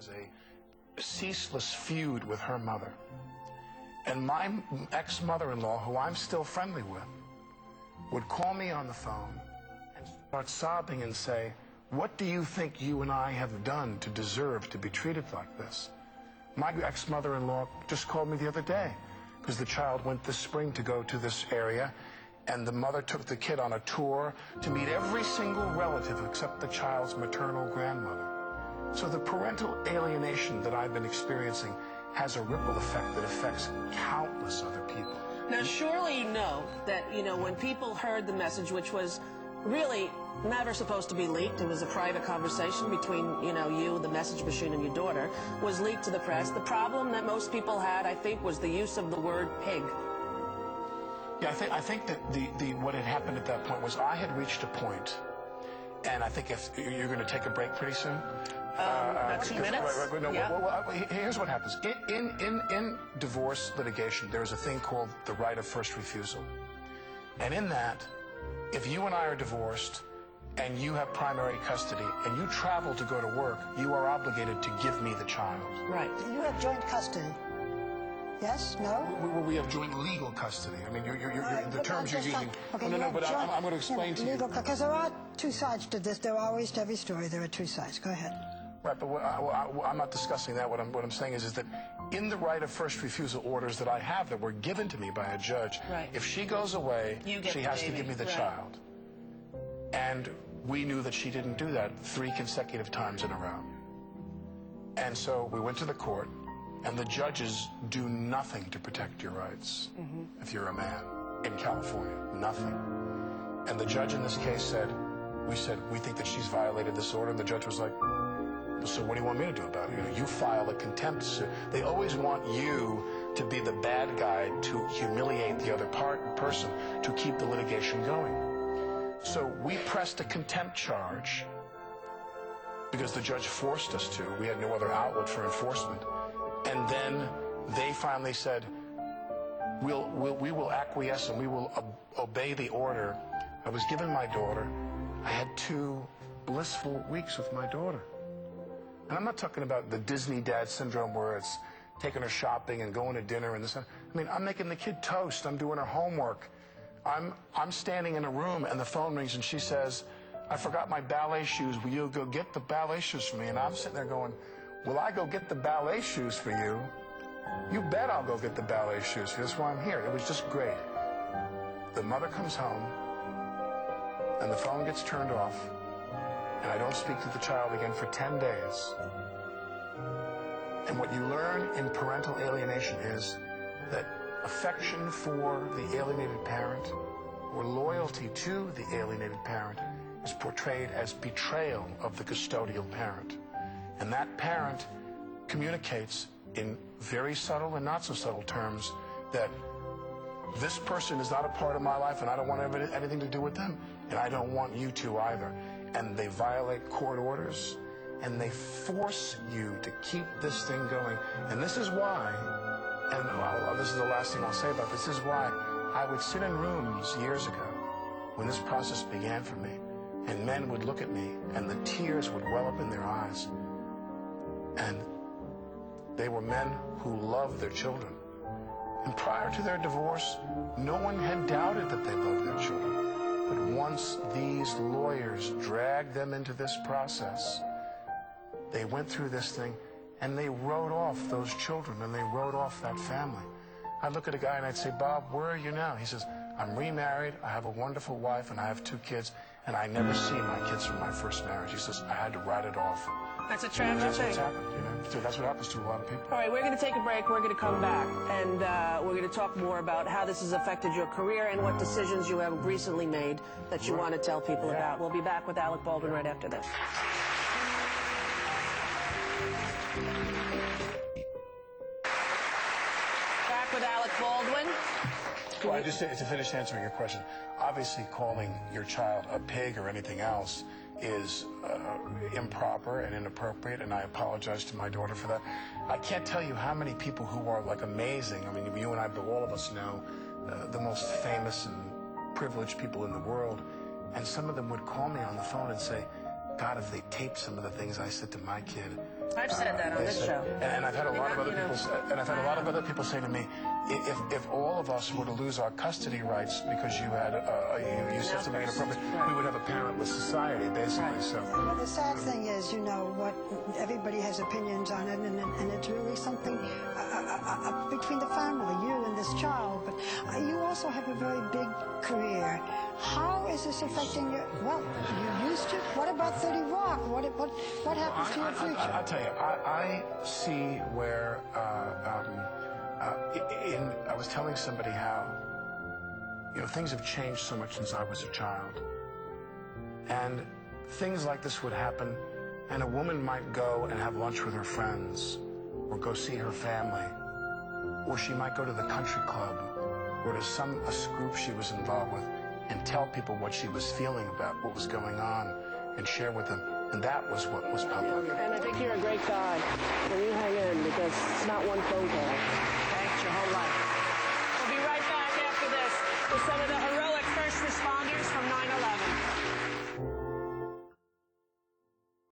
has a ceaseless feud with her mother. And my ex-mother-in-law, who I'm still friendly with, would call me on the phone and start sobbing and say, "What do you think you and I have done to deserve to be treated like this?" My ex-mother-in-law just called me the other day because the child went this spring to go to this area, and the mother took the kid on a tour to meet every single relative except the child's maternal grandmother. So the parental alienation that I've been experiencing has a ripple effect that affects countless other people. Now, surely you know that, when people heard the message, which was really never supposed to be leaked, it was a private conversation between, you, the message machine, and your daughter, was leaked to the press. The problem that most people had, I think, was the use of the word pig. Yeah, I think that what had happened at that point was I had reached a point, and I think if you're going to take a break pretty soon. About 2 minutes? No, yeah. well, here's what happens. In divorce litigation, there's a thing called the right of first refusal. And in that, if you and I are divorced, and you have primary custody, and you travel to go to work, you are obligated to give me the child. Right. You have joint custody. Yes? No? We have joint legal custody. I mean, the terms you're using. Okay, No, but I'm going to explain to you. Because there are two sides to this. There are always to every story. There are two sides. Go ahead. Right, but I'm not discussing that. What I'm saying is that in the right of first refusal orders that I have that were given to me by a judge, right. If she goes away, she has to give me the child. And we knew that she didn't do that 3 consecutive times in a row. And so we went to the court, and the judges do nothing to protect your rights if you're a man in California. Nothing. And the judge in this case said, we think that she's violated this order. And the judge was like, so what do you want me to do about it? You file a contempt suit. They always want you to be the bad guy, to humiliate the other person, to keep the litigation going. So we pressed a contempt charge because the judge forced us to. We had no other outlet for enforcement. And then they finally said, we will acquiesce and we will obey the order. I was given my daughter. I had 2 blissful weeks with my daughter. And I'm not talking about the Disney dad syndrome where it's taking her shopping and going to dinner and this. I mean, I'm making the kid toast. I'm doing her homework. I'm standing in a room and the phone rings and she says, "I forgot my ballet shoes. Will you go get the ballet shoes for me?" And I'm sitting there going, "Will I go get the ballet shoes for you? You bet I'll go get the ballet shoes for you. That's why I'm here." It was just great. The mother comes home and the phone gets turned off. And I don't speak to the child again for 10 days. And what you learn in parental alienation is that affection for the alienated parent or loyalty to the alienated parent is portrayed as betrayal of the custodial parent. And that parent communicates in very subtle and not so subtle terms that this person is not a part of my life and I don't want anything to do with them, and I don't want you to either. And they violate court orders, and they force you to keep this thing going. And this is why, and this is the last thing I'll say about this is why I would sit in rooms years ago when this process began for me, and men would look at me, and the tears would well up in their eyes. And they were men who loved their children. And prior to their divorce, no one had doubted that they loved their children. But once these lawyers dragged them into this process, they went through this thing and they wrote off those children and they wrote off that family. I'd look at a guy and I'd say, "Bob, where are you now?" He says, "I'm remarried, I have a wonderful wife, and I have 2 kids, and I never see my kids from my first marriage." He says, "I had to write it off." That's a tragic That's thing. what's happened, So that's what happens to a lot of people. All right, we're going to take a break. We're going to come back, and we're going to talk more about how this has affected your career and what decisions you have recently made that you want to tell people about. We'll be back with Alec Baldwin right after this. Back with Alec Baldwin. Well, I just to finish answering your question, obviously calling your child a pig or anything else is improper and inappropriate, and I apologize to my daughter for that. I can't tell you how many people who are like amazing. I mean, you and I, but all of us know the most famous and privileged people in the world, and some of them would call me on the phone and say, "God, if they taped some of the things I said to my kid, I've said that on this show. And I've had a lot of other people. And I've had a lot of other people say to me, if all of us were to lose our custody rights because you had you said something inappropriate, we would have a parentless society, basically. So. Well, the sad thing is, you know, what everybody has opinions on it, and it's really something between the family, you and this child. But you also have a very big career. How is this affecting you? Well, you used to. What about 30 Rock? What happens to your future? I'll tell you, I see where, I was telling somebody how, you know, things have changed so much since I was a child. And things like this would happen, and a woman might go and have lunch with her friends, or go see her family, or she might go to the country club, or to a group she was involved with, and tell people what she was feeling about what was going on, and share with them. And that was what was public. And I think you're a great guy when you hang in, because it's not one phone call. Thanks your whole life. We'll be right back after this with some of the